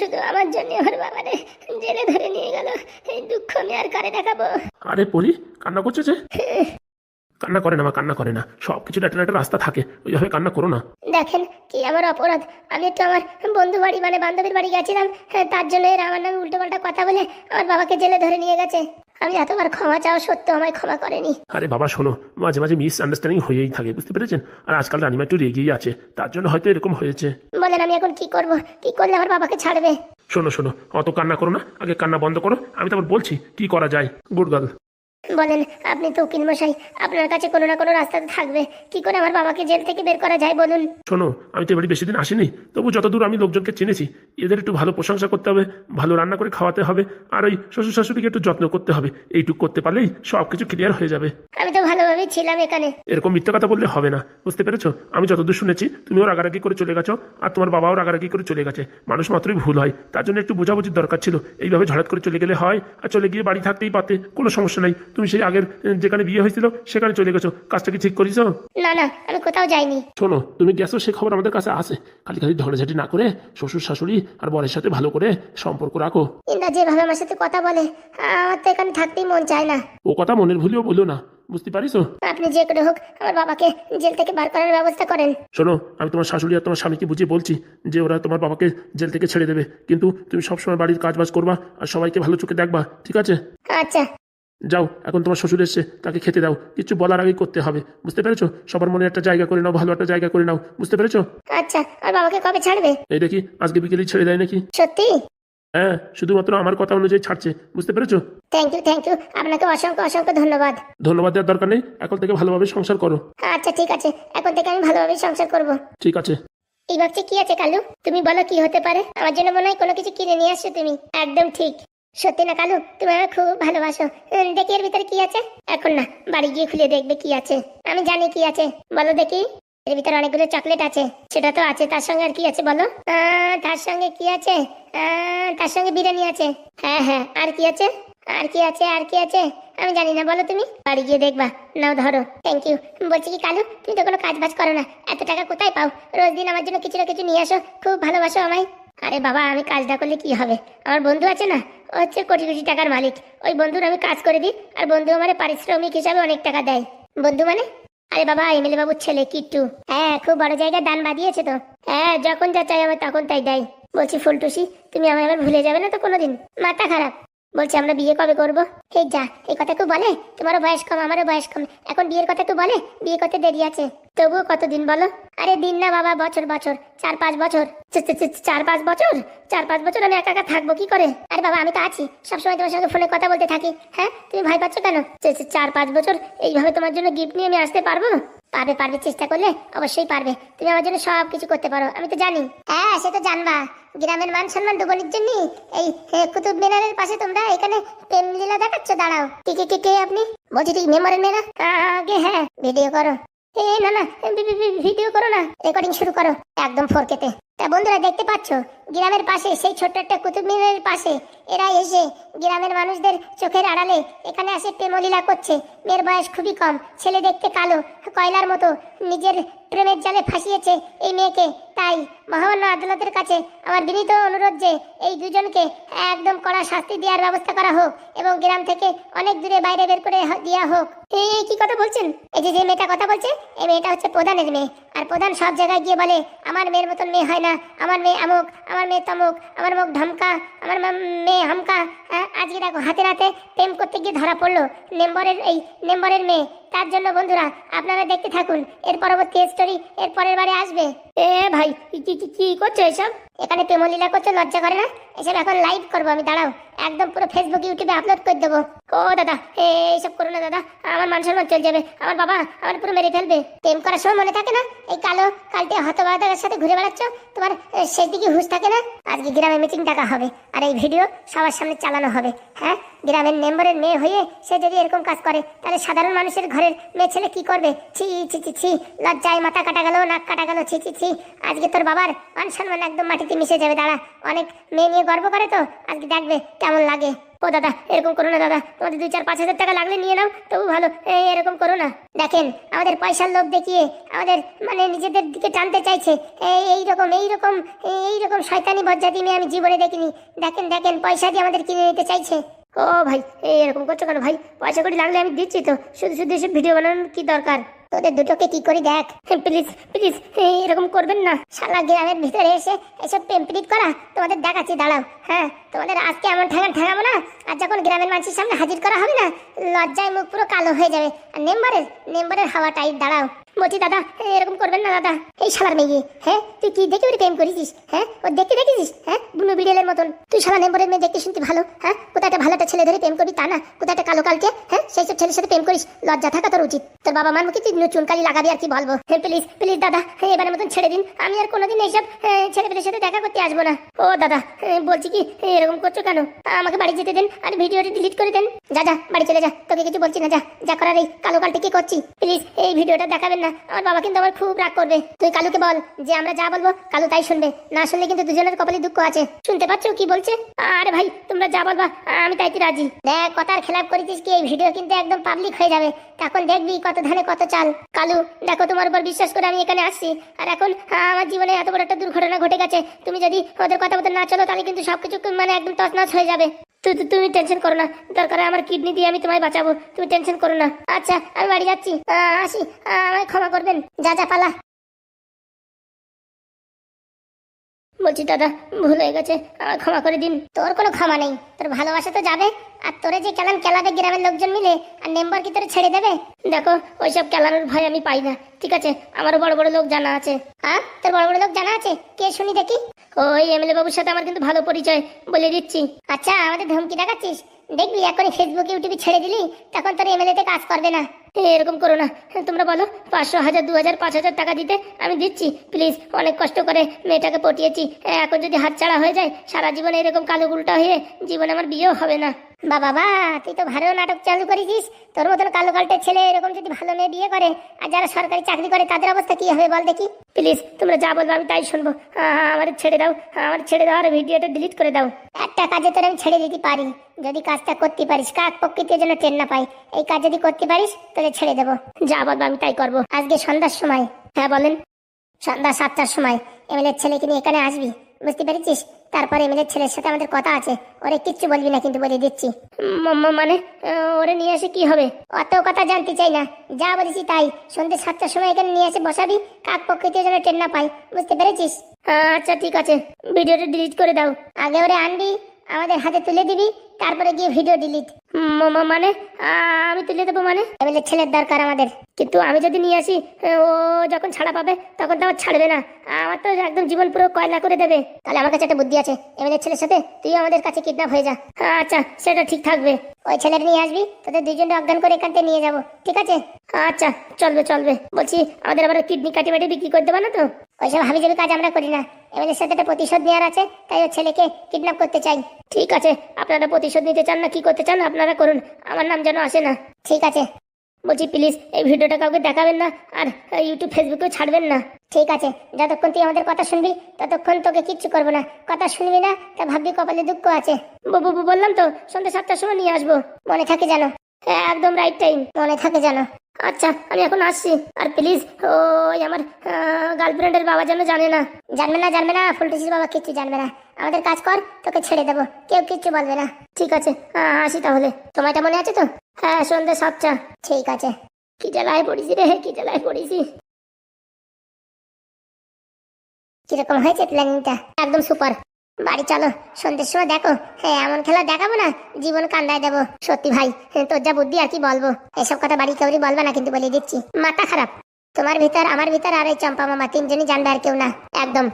শুধু আমার জন্য আমার বাবারে জেলে ধরে নিয়ে গেল। এই দুঃখ আমি আর কারে দেখাবো? আরে পলি, কান্না করছে যে? কান্না করে না মা, কান্না করে না। সব কিছুর একটা রাস্তা থাকে, ওইভাবে কান্না করো না। দেখেন কি আমার অপরাধ। আমি একটু আমার বন্ধু বাড়ি মানে বান্ধবীর বাড়ি গেছিলাম, তার জন্য এরা আমার নামে উল্টোপাল্টা কথা বলে আমার বাবাকে জেলে ধরে নিয়ে গেছে। আমি এতবার ক্ষমা চাও সত্ত্বেও আমায় ক্ষমা করেনি। আরে বাবা শোনো, মাঝে মাঝে মিস আন্ডারস্ট্যান্ডিং হয়েই থাকে, বুঝতে পেরেছেন? আর আজকাল রানিমা একটু রেগেই আছে, তার জন্য হয়তো এরকম হয়েছে। বলেন আমি এখন কি করব? কি করলে আমার বাবাকে ছাড়বে? শোনো শোনো, অত কান্না করো না, আগে কান্না বন্ধ করো, আমি তারপর বলছি কি করা যায়। Good girl. বলেন আপনি তো উকিল মশাই, আপনার কাছে কোনো না কোনো রাস্তা তো থাকবে। কি করে আমার বাবাকে জেল থেকে বের করা যায় বলুন? শোনো, আমি তো এবারে বেশি দিন আসিনি, তবু যতদূর আমি লোকজনকে চিনেছি, এদের একটু ভালো প্রশংসা করতে হবে, ভালো রান্না করে খাওয়াতে হবে, আর ওই শ্বশুর শাশুড়িকে একটু যত্ন করতে হবে। এইটুকু করতে পারলেই সব কিছু ক্লিয়ার হয়ে যাবে। আমি তো ভালোভাবেই ছিলাম এখানে। এরকম মিথ্যা কথা বললে হবে না, বুঝতে পেরেছো? আমি যতদূর শুনেছি তুমিও রাগারাগি করে চলে গেছো, আর তোমার বাবাও রাগারাগি করে চলে গেছে। মানুষ মাত্রই ভুল হয়, তার জন্য একটু বোঝাবুঝির দরকার ছিল। এইভাবে ঝড়াত করে চলে গেলে হয়? আর চলে গিয়ে বাড়ি থাকতেই পারতে, কোনো সমস্যা নাই। তুমি সেই আগের যেখানে বিয়ে হয়েছিল সেখানে চলে গেছো, কাজটা কি ঠিক করেছো? না না, আমি কোথাও যাইনি। শোনো, তুমি গেছো সে খবর আমাদের কাছে আছে, খালি খালি ঝগড়াঝাটি না করে শ্বশুর শাশুড়ি আর বরের সাথে ভালো করে সম্পর্ক রাখো। ইন্দা যেভাবে আমার সাথে কথা বলে, আমার তো এখানে থাকতেই মন চায় না। ও কথা মনের ভুলেও বলো না, বুঝতে পারিস? আপনি যে করে হোক আমার বাবাকে জেল থেকে বার করার ব্যবস্থা করেন। শোনো, আমি তোমার শাশুড়ি আর তোমার স্বামীকে বুঝিয়ে বলছি যে ওরা তোমার বাবাকে জেল থেকে ছেড়ে দেবে, কিন্তু তুমি সবসময় বাড়ির কাজবাজ করবা আর সবাইকে ভালো চোখে দেখবা, ঠিক আছে? আচ্ছা। যাও, এখন তোমার শ্বশুর এসছে, তাকে খেতে দাও। কিছু বলার আগেই করতে হবে, বুঝতে পেরেছো? সবার মনে একটা জায়গা করে নাও, ভালো একটা জায়গা করে নাও, বুঝতে পেরেছো? আচ্ছা, আর বাবাকে কবে ছাড়বে? এই দেখি আজকে বিকেলেই ছেড়ে দেয় নাকি। সত্যি? হ্যাঁ, শুধুমাত্র আমার কথা অনুযায়ী ছাড়ছে, বুঝতে পেরেছো? থ্যাংক ইউ, আপনাকে অসংখ্য অসংখ্য ধন্যবাদ। ধন্যবাদ দেওয়ার দরকার নেই, এখন থেকে ভালোভাবে সংসার করো। আচ্ছা ঠিক আছে, এখন থেকে আমি ভালোভাবে সংসার করব। ঠিক আছে। এই বাক্সে কি আছে কালু? তুমি বলো কি হতে পারে? আমার জন্য মনে হয় কোনো কিছু কিনে নিয়ে আসছো তুমি। একদম ঠিক। সত্যি না কালু, তুমি আমাকে খুব ভালোবাসো। দেখি এর ভিতরে কি আছে। এখন না, বাড়ি গিয়ে খুলে দেখবে কি আছে। আমি জানি কি আছে, বলো দেখি। এর ভিতরে অনেকগুলো চকলেট আছে। সেটা তো আছে, তার সঙ্গে আর কি আছে বলো? তার সঙ্গে কি আছে? তার সঙ্গে বিরিয়ানি আছে। হ্যাঁ হ্যাঁ, আর কি আছে? আর কি আছে? আর কি আছে? আমি জানি না, বলো তুমি। বাড়ি গিয়ে দেখবা। নাও ধরো। Thank you. বলছি কি কালু, তুমি তো কোনো কাজ বাজ করো না, এত টাকা কোথায় পাও? রোজ দিন আমার জন্য কিছু না কিছু নিয়ে আসো, খুব ভালোবাসো আমায়। আরে বাবা, আমি কাজটা করলে কি হবে? আমার বন্ধু আছে না, ও হচ্ছে কোটি কোটি টাকার মালিক। ওই বন্ধুর আমি কাজ করে দিই, আর বন্ধু আমার পারিশ্রমিক হিসাবে অনেক টাকা দেয়। বন্ধু মানে? আরে বাবা, এমএলএ বাবুর ছেলে কিট্টু। হ্যাঁ, খুব বড় জায়গায় দান বাঁধিয়েছে তো। হ্যাঁ, যখন যা চাই আমার তখন তাই দেয়। বলছি ফুলটুসি, তুমি আমায় আবার ভুলে যাবে না তো কোনোদিন? মাথা খারাপ। বলছি আমরা বিয়ে কবে করবো? এই যা, এই কথা কেউ বলে? তোমারও বয়স কম, আমারও বয়স কম, এখন বিয়ের কথা কেউ বলে? বিয়ে করতে দেরি আছে। তবুও কতদিন বলো? আরে দিন না বাবা, বছর বছর, 4-5 বছর। 4-5 বছর? 4-5 বছর আমি একা একা থাকবো কি করে? আরে বাবা, আমি তো আছি, সবসময় তোমার সঙ্গে ফোনে কথা বলতে থাকি। হ্যাঁ, তুমি ভয় পাচ্ছ কেন? 4-5 বছর এইভাবে তোমার জন্য গিফট নিয়ে আমি আসতে পারবো? পারবে পারবে, চেষ্টা করলে অবশ্যই পারবে। তুমি আমার জন্য সব কিছু করতে পারো, আমি তো জানি। হ্যাঁ, সে তো জানবা। গ্রামের মান সম্মান ডুবনির জন্য এই কুতুব মিনারের পাশে তোমরা এখানে প্রেম লীলা দেখাচ্ছ। দাঁড়াও, কে আপনি? বলছি তুই মেম্বারের মেয়েরা? আগে হ্যাঁ, ভিডিও করো। না না, ভিডিও করো না, রেকর্ডিং শুরু করো একদম 4K-তে। তা বন্ধুরা দেখতে পাচ্ছ, গ্রামের পাশে সেই ছোট্ট একটা কুতুব মিনারের পাশে এরা এসে গ্রামের মানুষদের চোখের আড়ালে এখানে এসে প্রেমলীলা করছে। মেয়ের বয়স খুবই কম, ছেলে দেখতে কালো, কয়লার মতো, নিজের প্রেমের জালে ফাঁসিয়েছে এই মেয়েকে। তাই মহামান্য আদালতের কাছে আমার বিনীত অনুরোধ যে এই দুজনকে একদম কড়া শাস্তি দেওয়ার ব্যবস্থা করা হোক এবং গ্রাম থেকে অনেক দূরে বাইরে বের করে দেওয়া হোক। এই কি কথা বলছেন? এই যে মেয়েটা কথা বলছে, এই মেয়েটা হচ্ছে প্রধানের মেয়ে। আর প্রধান সব জায়গায় গিয়ে বলে আমার মেয়ের মতন মেয়ে হয় না, আমার মেয়ে আমুক, আমার মেয়ে তমুক, আমার মুখ ঢমকা, আমার মেয়ে হামকা। আজকে দেখো হাতে নাতে প্রেম করতে গিয়ে ধরা পড়লো নেম্বরের মেয়ে। তার জন্য বন্ধুরা আপনারা দেখতে থাকুন, এর পরবর্তী স্টোরি এর পরের বারে আসবে। ভাই, কি করছো এসব? এখানে প্রেমলীলা করছো, লজ্জা করে না? এসব এখন লাইভ করবো আমি, দাঁড়াও, একদম পুরো ফেসবুক ইউটিউবে আপলোড করে দেবো। ও দাদা, এইসব করো না দাদা, আমার মান সম্মান চলে যাবে, আমার বাবা আমার পুরো মেরে ফেলবে। প্রেম করার সময় মনে থাকে না এই কালো কালটে হতবাদার সাথে ঘুরে বেড়াচ্ছ? তোমার সেই দিকে হুঁশ থাকে না? আজকে গ্রামে মিটিং ডাকা হবে আর এই ভিডিও সবার সামনে চালানো হবে। হ্যাঁ, গ্রামের মেম্বারের মেয়ে হয়ে সে যদি এরকম কাজ করে, তাহলে সাধারণ মানুষের ঘরের মেয়ে ছেলে কি করবে? ছি ছি ছি ছি, লজ্জায় মাথা কাটা গেল, নাক কাটা গেল, ছি ছি ছি। আজকে তোর বাবার মান সম্মান একদম মাটিতে মিশে যাবে। দাঁড়া, অনেক মেয়ে নিয়ে গর্ব করে তো, আজকে দেখবে কেমন লাগে। ও দাদা এরকম করো না দাদা, তোমাদের 2-4-5 হাজার টাকা লাগলে নিয়ে নাও, তবু ভালো, এরকম করো না। দেখেন আমাদের পয়সার লোভ দেখিয়ে আমাদের মানে নিজেদের দিকে টানতে চাইছে, এইরকম শয়তানি বজ্জাতি মেয়ে আমি জীবনে দেখিনি। দেখেন দেখেন পয়সা দিয়ে আমাদের কিনে নিতে চাইছে। ও ভাই এরকম করছো কেন ভাই? পয়সা করে লাগলে আমি দিচ্ছি তো, শুধু শুধু এসব ভিডিও বানানোর কি দরকার? তোদের দুটোকে কি করি দেখ, প্লিজ প্লিজ এরকম করবেন না। শালা গ্রামের ভিতরে এসে এসব পেম্পলিট করা তোমাদের দেখাচ্ছি, দাঁড়াও। হ্যাঁ তোমাদের আজকে এমন ঠেকাবো না, আর যখন গ্রামের মানুষের সামনে হাজির করা হবে না, লজ্জায় মুখ পুরো কালো হয়ে যাবে। আর নেম্বারের হাওয়া টাইট। দাঁড়াও বলছি দাদা, এরকম করবেন না দাদা। এই শালার মেয়ে, হ্যাঁ তুই কি দেখে ওরে প্রেম করেছিস? হ্যাঁ ও দেখতে দেখেছিস? হ্যাঁ বুনো বিড়েলের মতন। তুই শালা নেম্বারের মেয়ে দেখতে শুনতে ভালো, হ্যাঁ কোথায় একটা ভালো একটা ছেলে ধরে প্রেম করবি তা না, কোথায় একটা কালো কালকে, হ্যাঁ সেই সব ছেলের সাথে প্রেম করিস? লজ্জা থাকা তোর উচিত। তোর বাবা মার মুখে তুই চুনকালি লাগাবি আর কি বলবো? হ্যাঁ প্লিজ প্লিজ দাদা, এবারের মতন ছেড়ে দিন, আমি আর কোনোদিন এইসব ছেলেপেলের সাথে দেখা করতে আসবো না। ও দাদা বলছি কি এরকম করছো কেন? আমাকে বাড়ি যেতে দেন আর ভিডিওটি ডিলিট করে দেন। যা যা বাড়ি চলে যা, তোকে কিছু বলছি না, যা যা করার এই কালো কালটি কি করছি। প্লিজ এই ভিডিওটা দেখাবেন না, আমার বাবা কিন্তু আমার খুব রাগ করবে। তুই কালুকে বল যে আমরা যা বলবো কালু তাই শুনবে, না শুনলে কিন্তু দুজনের কপালে দুঃখ আছে। শুনতে পাচ্ছ কি বলছে? আরে ভাই তোমরা যা বলবা আমি তাইতে রাজি। দেখ কথার খেলাপ করেছিস কি, এই ভিডিও কিন্তু একদম পাবলিক হয়ে যাবে, তখন দেখবি কত ধানে কত চাল। কালু দেখো তোমার উপর বিশ্বাস করে আমি এখানে আসছি, আর এখন আমার জীবনে এত বড় একটা দুর্ঘটনা ঘটে গেছে, তুমি যদি ওদের কথা মতো না চলো তাহলে কিন্তু সবকিছু মানে একদম তছনছ হয়ে যাবে। তুমি টেনশন করো না, দরকার আমার কিডনি দিয়ে আমি তোমায় বাঁচাবো, তুমি টেনশন করো না। আচ্ছা আমি বাড়ি যাচ্ছি, আসি, আমায় ক্ষমা করবেন। যা যা পালা। বলছি দাদা ভুল হয়ে গেছে, আমার ক্ষমা করে দিন। তোর কোনো ক্ষমা নেই, তোর ভালোবাসা তো যাবে, আর তোরে যে কেলান কেলাবে গ্রামের লোকজন মিলে, আর মেম্বার কি তোরে ছেড়ে দেবে? দেখো ওইসব কেলানোর ভয় আমি পাই না, ঠিক আছে? আমারও বড় বড় লোক জানা আছে। হ্যাঁ তোর বড় বড় লোক জানা আছে? কে শুনি দেখি। ওই এমএলএ বাবুর সাথে আমার কিন্তু ভালো পরিচয়, বলে দিচ্ছি। আচ্ছা আমাদের ধমকি দেখাচ্ছিস? দেখবি এখনই ফেসবুক ইউটিউবে ছেড়ে দিলি, তখন তোর এমএলএ তে কাজ করবে না। এরকম করো না, তোমরা বলো 500, 1000, 2000, 5000 টাকা দিতে আমি দিচ্ছি। প্লিজ অনেক কষ্ট করে মেয়েটাকে পটিয়েছি, এখন যদি হাতছাড়া হয়ে যায় সারা জীবন এরকম কালো উল্টা হয়ে জীবনে আমার বিয়েও হবে না। বাবা তুই তো ভালো নাটক চালু করেছিস, তোর মতন কালো কালটের ছেলে এরকম যদি ভালো মেয়ে বিয়ে করে, আর যারা সরকারি চাকরি করে তাদের অবস্থা কি হবে বল দেখি। প্লিজ তোমরা যা বলবো আমি তাই শুনবো, আমার ছেড়ে দাও, আর ভিডিওটা ডিলিট করে দাও। একটা কাজে তোর আমি ছেড়ে দিতে পারি, যদি কাজটা করতে পারিস, কাক প্রকৃতির জন্য ট্রেন না পাই, এই কাজ যদি করতে পারিস তোকে ছেড়ে দেবো। যা বলবো আমি তাই করবো। আজকে সন্ধ্যার সময়, হ্যাঁ বলেন, সন্ধ্যা 7টার সময় এমএলএর ছেলেকে নিয়ে এখানে আসবি, বুঝতে পেরেছিস? তারপরে এমএলএর ছেলের সাথে আমাদের কথা আছে, ওরে কিচ্ছু বলবি না কিন্তু, বলে দিচ্ছি। মানে ওরে নিয়ে এসে কি হবে? অত কথা জানতে চাই না, যা বলেছি তাই। সন্ধ্যে 7টার সময় এখানে নিয়ে এসে বসাবি, কাক প্রকৃতির জন্য ট্রেন না পাই, বুঝতে পেরেছিস? আচ্ছা ঠিক আছে, ভিডিওটা ডিলিট করে দাও। আগে ওরে আনবি, আমাদের হাতে তুলে দিবি, তারপরে গিয়ে ভিডিও ডিলিট। মানে আমি তুলে দেবো মানে? এমএলএ ছেলের দরকার আমাদের, কিন্তু আমি যদি নিয়ে আসি ও যখন ছাড়া পাবে তখন তো আমার ছাড়বে না, আমার তো একদম জীবন পুরো কয়লা করে দেবে। তাহলে আমার কাছে একটা বুদ্ধি আছে, এমএলএ ছেলের সাথে তুই আমাদের কাছে কিডন্যাপ হয়ে যা। আচ্ছা সেটা ঠিক থাকবে, ওই ছেলের নিয়ে আসবি, তোদের দুইজনকে অজ্ঞান করে এখান থেকে নিয়ে যাবো, ঠিক আছে? আচ্ছা চলবে। বলছি আমাদের আবার কিডনি কাটি বাটি বিক্রি করে দেবো না তো? ওইসব হাবি জাবি কাজ আমরা করি না, এমএলএর সাথে একটা প্রতিশোধ নেওয়ার আছে, তাই ওই ছেলেকে কিডন্যাপ করতে চাই। ঠিক আছে, আপনারা প্রতিশোধ নিতে চান না কি করতে চান আপনারা করুন, আমার নাম যেন আসে না। ঠিক আছে। বলছি প্লিজ এই ভিডিওটা কাউকে দেখাবেন না, আর ইউটিউব ফেসবুকেও ছাড়বেন না। ঠিক আছে, যতক্ষণ তুই আমাদের কথা শুনবি ততক্ষণ তোকে কিচ্ছু করবো না, কথা শুনবি না তা ভাববি কপালে দুঃখ আছে। বললাম তো সন্ধ্যা 7টার সময় নিয়ে আসবো, মনে থাকে জানো? একদম রাইট টাইম, মনে থাকে জানো? আচ্ছা আমি এখন আসছি, আর প্লিজ ওই আমার গার্লফ্রেন্ডের বাবা যেন জানবে না, ফুলটুসির বাবা কিচ্ছু জানবে না। আমাদের কাজ কর, তোকে ছেড়ে দেবো, কেউ কিচ্ছু বলবে না। ঠিক আছে আসি তাহলে, সময়টা মনে আছে তো? হ্যাঁ সন্ধ্যে 7টা। ঠিক আছে। কি জ্বালায় পড়েছি রে, কি জ্বালায় পড়েছি। কিরকম হয়েছে প্ল্যানিংটা? একদম সুপার। বাড়ি চলো, সন্ধ্যের সময় দেখো, হ্যাঁ এমন খেলা দেখাবো না জীবন কান্দায় দেবো। সত্যি ভাই তোর যা বুদ্ধি আর কি বলবো, এসব কথা বাড়ি কাউরি বলবে না কিন্তু, বলে দিচ্ছি। মাথা খারাপ, তোমার ভিতর আমার ভিতর আর এই চম্পা মামা তিনজনই জানবে, আর কেউ না। একদম।